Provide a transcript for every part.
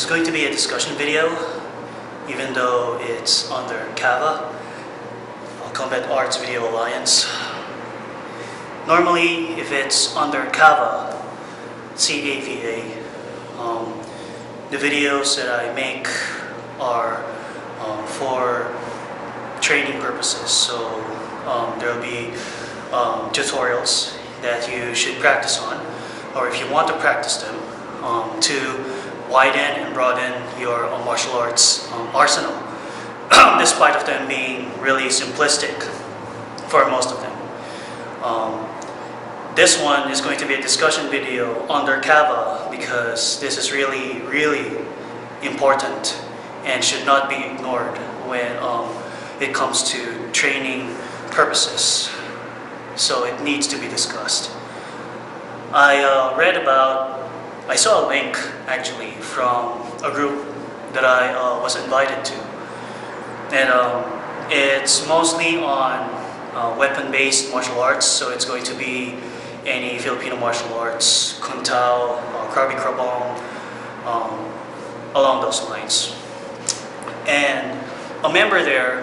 is going to be a discussion video, even though it's under CAVA, Combat Arts Video Alliance. Normally, if it's under CAVA, CAVA, the videos that I make are for training purposes. So there will be tutorials that you should practice on, or if you want to practice them, to widen and broaden your martial arts arsenal, despite of them being really simplistic for most of them. This one is going to be a discussion video under CAVA because this is really, really important and should not be ignored when it comes to training purposes. So it needs to be discussed. I saw a link actually from a group that I was invited to, and it's mostly on weapon-based martial arts. So it's going to be any Filipino martial arts, Kung Tao, Krabi Krabong, along those lines. And a member there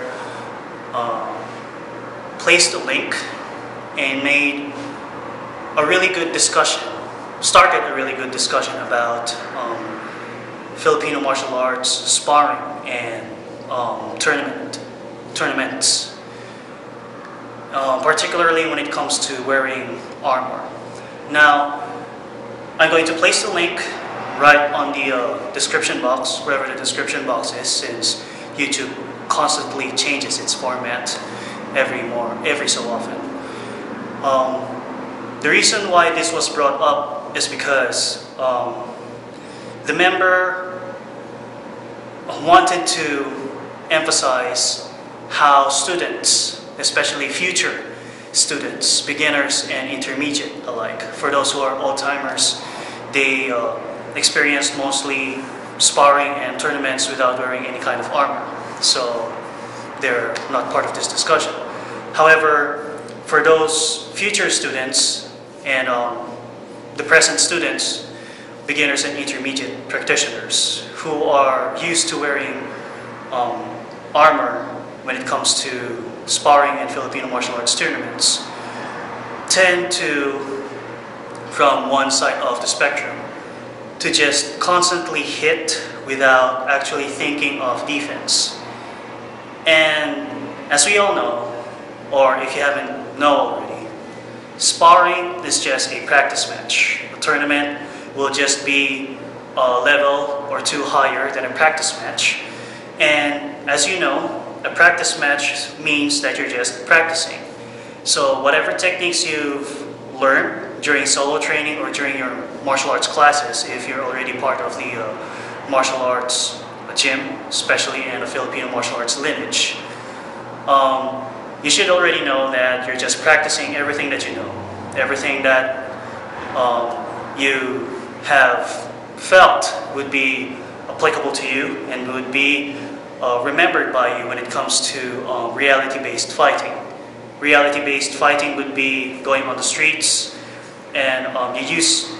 placed a link and made a really good discussion, started a really good discussion about Filipino martial arts, sparring, and tournaments, particularly when it comes to wearing armor. Now, I'm going to place the link right on the description box, wherever the description box is, since YouTube constantly changes its format every so often. The reason why this was brought up is because the member wanted to emphasize how students, especially future students, beginners and intermediate alike, for those who are old-timers, they experience mostly sparring and tournaments without wearing any kind of armor. So they're not part of this discussion. However, for those future students and the present students, beginners and intermediate practitioners who are used to wearing armor when it comes to sparring and Filipino martial arts tournaments, tend to, from one side of the spectrum, to just constantly hit without actually thinking of defense. And as we all know, or if you haven't known already, sparring is just a practice match. A tournament will just be a level or two higher than a practice match. And as you know, a practice match means that you're just practicing. So whatever techniques you've learned during solo training or during your martial arts classes, if you're already part of the martial arts gym, especially in a Filipino martial arts lineage, you should already know that you're just practicing everything that you know, everything that you have felt would be applicable to you and would be remembered by you when it comes to reality-based fighting. Reality-based fighting would be going on the streets and you use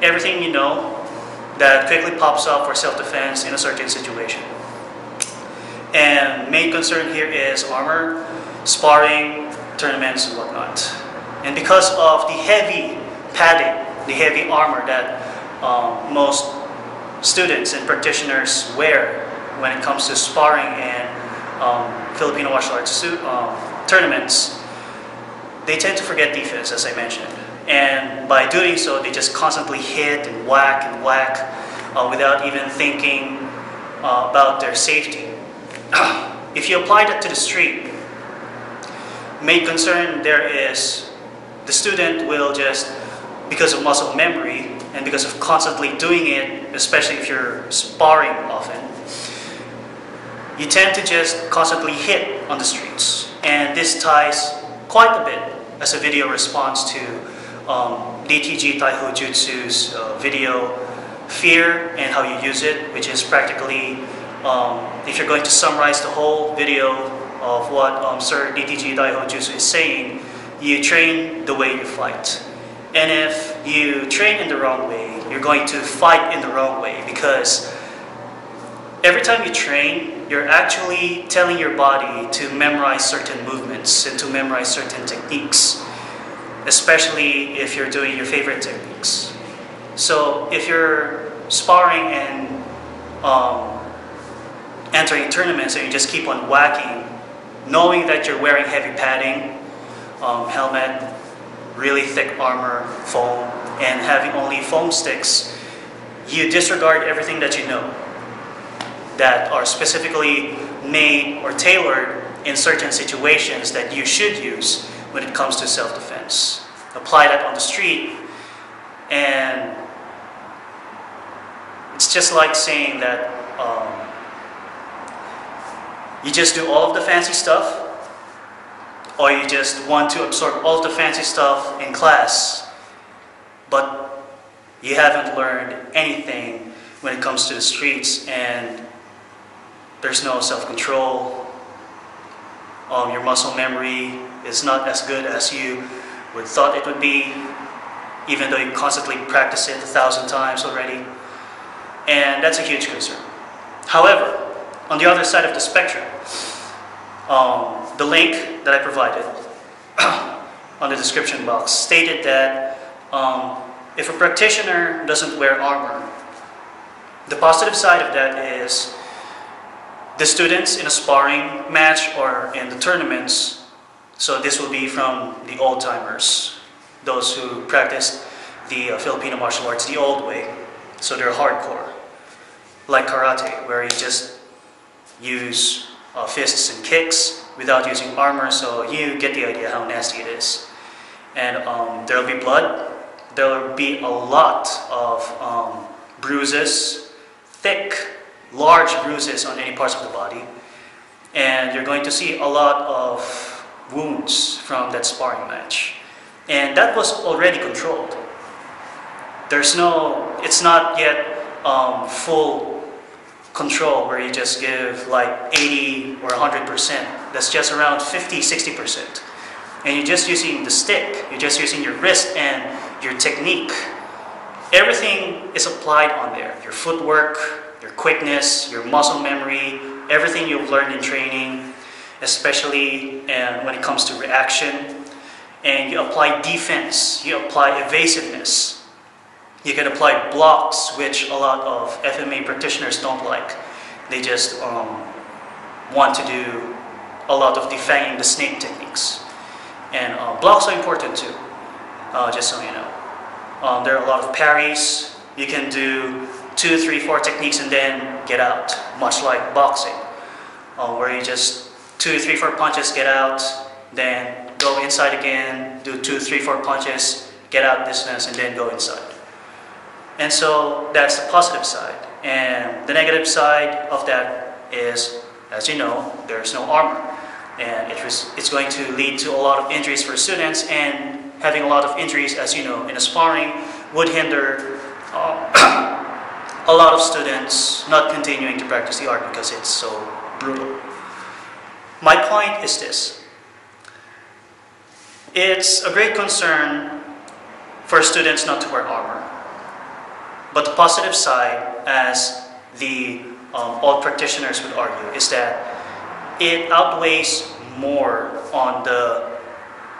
everything you know that quickly pops up for self-defense in a certain situation. And main concern here is armor, sparring, tournaments, and whatnot. And because of the heavy padding, the heavy armor that most students and practitioners wear when it comes to sparring and Filipino martial arts tournaments, they tend to forget defense, as I mentioned. And by doing so, they just constantly hit and whack without even thinking about their safety. If you apply that to the street, main concern there is the student will just, because of muscle memory and because of constantly doing it, especially if you're sparring often, you tend to just constantly hit on the streets. And this ties quite a bit as a video response to DTG Taiho Jutsu's video Fear and How You Use It, which is practically, if you're going to summarize the whole video of what Sir DTG Taiho Jutsu is saying, you train the way you fight. And if you train in the wrong way, you're going to fight in the wrong way, because every time you train, you're actually telling your body to memorize certain movements and to memorize certain techniques, especially if you're doing your favorite techniques. So if you're sparring and entering tournaments and you just keep on whacking, knowing that you're wearing heavy padding, helmet, really thick armor, foam, and having only foam sticks, you disregard everything that you know that are specifically made or tailored in certain situations that you should use when it comes to self-defense. Apply that on the street, and it's just like saying that you just do all of the fancy stuff, or you just want to absorb all of the fancy stuff in class, but you haven't learned anything when it comes to the streets, and there's no self-control. Your muscle memory is not as good as you would thought it would be, even though you constantly practice it 1,000 times already. And that's a huge concern. However, on the other side of the spectrum, the link that I provided on the description box stated that if a practitioner doesn't wear armor, the positive side of that is the students in a sparring match or in the tournaments, so this will be from the old-timers, those who practiced the Filipino martial arts the old way, so they're hardcore, like karate, where you just use fists and kicks without using armor, so you get the idea how nasty it is. And there'll be blood, there'll be a lot of bruises, thick, large bruises on any parts of the body, and you're going to see a lot of wounds from that sparring match. And that was already controlled. It's not yet full control where you just give like 80 or 100%. That's just around 50-60%. And you're just using the stick, you're just using your wrist and your technique. Everything is applied on there. Your footwork, your quickness, your muscle memory, everything you've learned in training, especially when it comes to reaction. And you apply defense, you apply evasiveness. You can apply blocks, which a lot of FMA practitioners don't like. They just want to do a lot of defanging the snake techniques. And blocks are important too, just so you know. There are a lot of parries. You can do 2, 3, 4 techniques and then get out, much like boxing, where you just 2, 3, 4 punches, get out, then go inside again, do 2, 3, 4 punches, get out distance, and then go inside. And so that's the positive side. And the negative side of that is, as you know, there's no armor. And it's going to lead to a lot of injuries for students, and having a lot of injuries, as you know, in a sparring would hinder a lot of students not continuing to practice the art because it's so brutal. My point is this. It's a great concern for students not to wear armor. But the positive side, as the old practitioners would argue, is that it outweighs more on the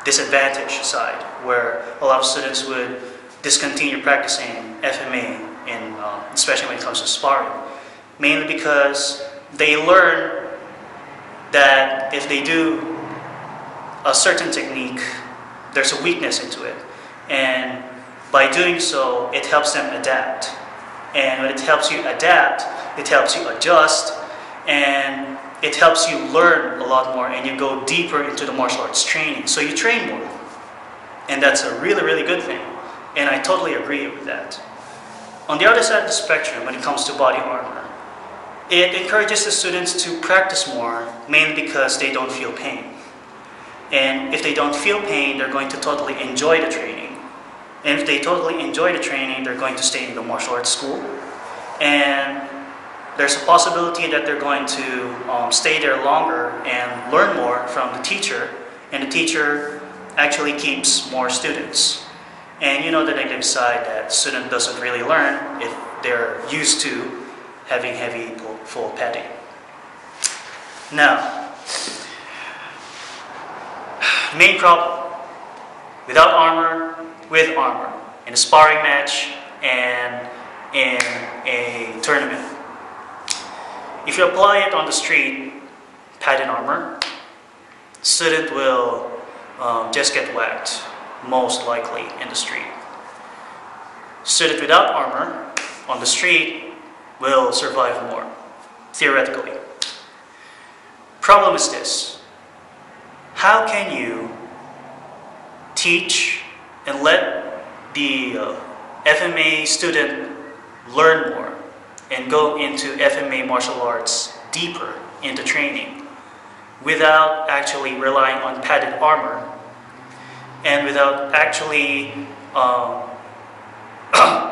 disadvantage side, where a lot of students would discontinue practicing FMA, especially when it comes to sparring, mainly because they learn that if they do a certain technique, there's a weakness into it, and by doing so, it helps them adapt. And when it helps you adapt, it helps you adjust, and it helps you learn a lot more, and you go deeper into the martial arts training. So you train more. And that's a really, really good thing. And I totally agree with that. On the other side of the spectrum, when it comes to body armor, it encourages the students to practice more, mainly because they don't feel pain. And if they don't feel pain, they're going to totally enjoy the training. And if they totally enjoy the training, they're going to stay in the martial arts school. And there's a possibility that they're going to stay there longer and learn more from the teacher. And the teacher actually keeps more students. And you know the negative side, that student doesn't really learn if they're used to having heavy full padding. Now, main problem: without armor, with armor, in a sparring match and in a tournament. If you apply it on the street, padded armor, student will just get whacked, most likely in the street. Student without armor on the street will survive more, theoretically. Problem is this: how can you teach and let the FMA student learn more and go into FMA martial arts deeper into training without actually relying on padded armor and without actually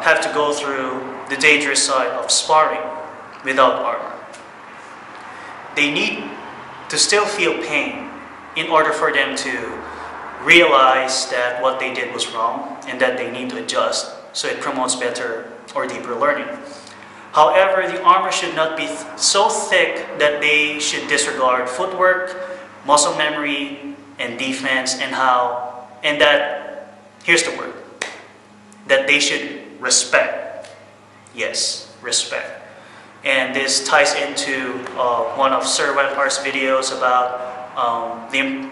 have to go through the dangerous side of sparring without armor? They need to still feel pain in order for them to realize that what they did was wrong and that they need to adjust, so it promotes better or deeper learning. However, the armor should not be so thick that they should disregard footwork, muscle memory, and defense, and that, here's the word, that they should respect. Yes, respect. And this ties into one of Sir Webhar's videos about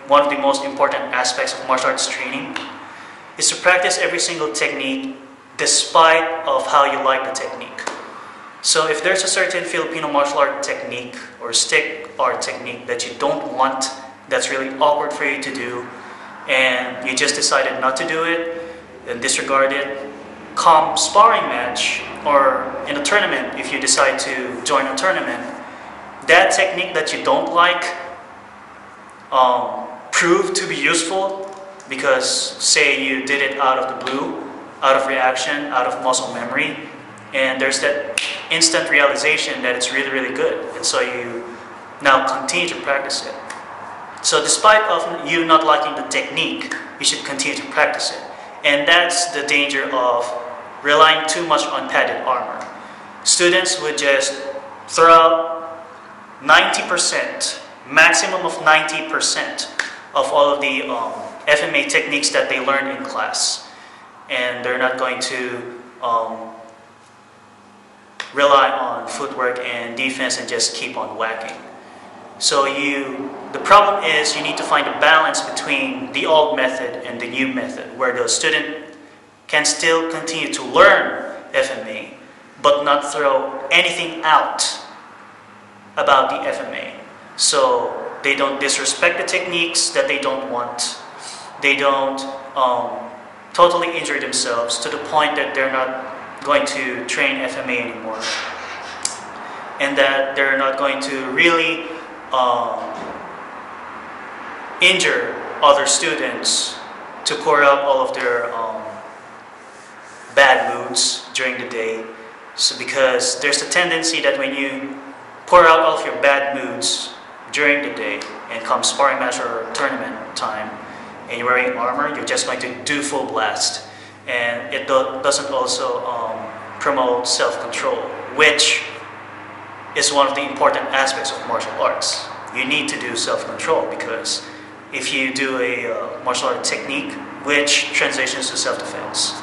one of the most important aspects of martial arts training is to practice every single technique despite of how you like the technique. So if there's a certain Filipino martial art technique or stick art technique that you don't want, that's really awkward for you to do, and you just decided not to do it, then disregard it. Come sparring match or in a tournament, if you decide to join a tournament, that technique that you don't like prove to be useful because, say, you did it out of the blue, out of reaction, out of muscle memory, and there's that instant realization that it's really, really good, and so you now continue to practice it. So despite of you not liking the technique, you should continue to practice it. And that's the danger of relying too much on padded armor. Students would just throw out 90%, maximum of 90% of all of the FMA techniques that they learn in class. And they're not going to rely on footwork and defense and just keep on whacking. So the problem is you need to find a balance between the old method and the new method, where the student can still continue to learn FMA, but not throw anything out about the FMA. So they don't disrespect the techniques that they don't want. They don't totally injure themselves to the point that they're not going to train FMA anymore. And that they're not going to really injure other students to pour out all of their bad moods during the day. So because there's a tendency that when you pour out all of your bad moods during the day and come sparring match or tournament time and you're wearing armor, you're just going to do full blast. And it doesn't also promote self-control, which is one of the important aspects of martial arts. You need to do self-control, because if you do a martial art technique which transitions to self-defense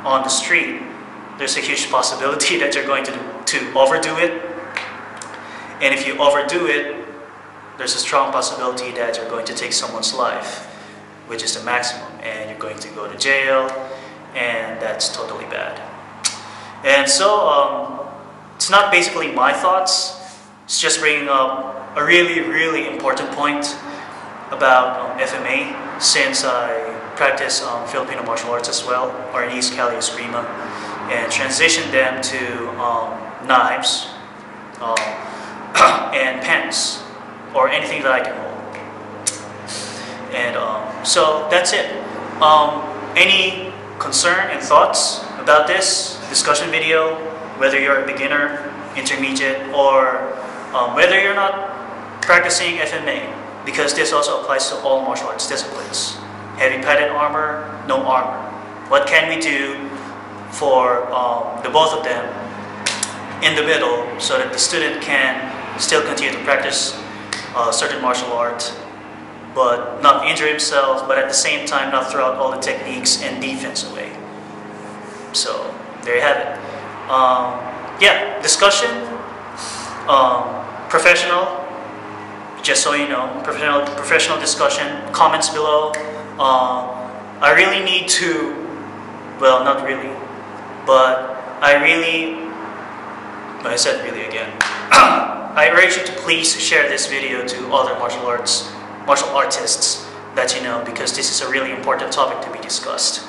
on the street, there's a huge possibility that you're going to overdo it. And if you overdo it, there's a strong possibility that you're going to take someone's life, which is the maximum, and you're going to go to jail, and that's totally bad. And so it's not basically my thoughts, it's just bringing up a really, really important point about FMA, since I practice Filipino martial arts as well, Arnis, Kali, Eskrima, and transition them to knives and pens, or anything that I can hold. And so that's it. Any concern and thoughts about this discussion video, whether you're a beginner, intermediate, or whether you're not practicing FMA, because this also applies to all martial arts disciplines. Heavy padded armor, no armor. What can we do for the both of them in the middle so that the student can still continue to practice certain martial art, but not injure himself, but at the same time not throw out all the techniques and defense away. So there you have it. Yeah, discussion, professional, just so you know, professional discussion, comments below. I really need to, well, not really, but I said really again. I urge you to please share this video to other martial artists that you know, because this is a really important topic to be discussed.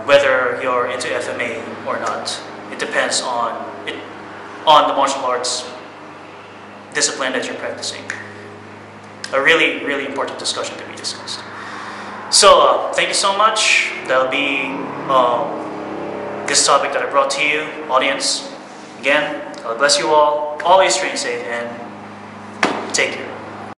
Whether you're into FMA or not, it depends on the martial arts discipline that you're practicing. A really, really important discussion to be discussed. So thank you so much. That'll be this topic that I brought to you, audience. Again, God bless you all. Always train safe and take care.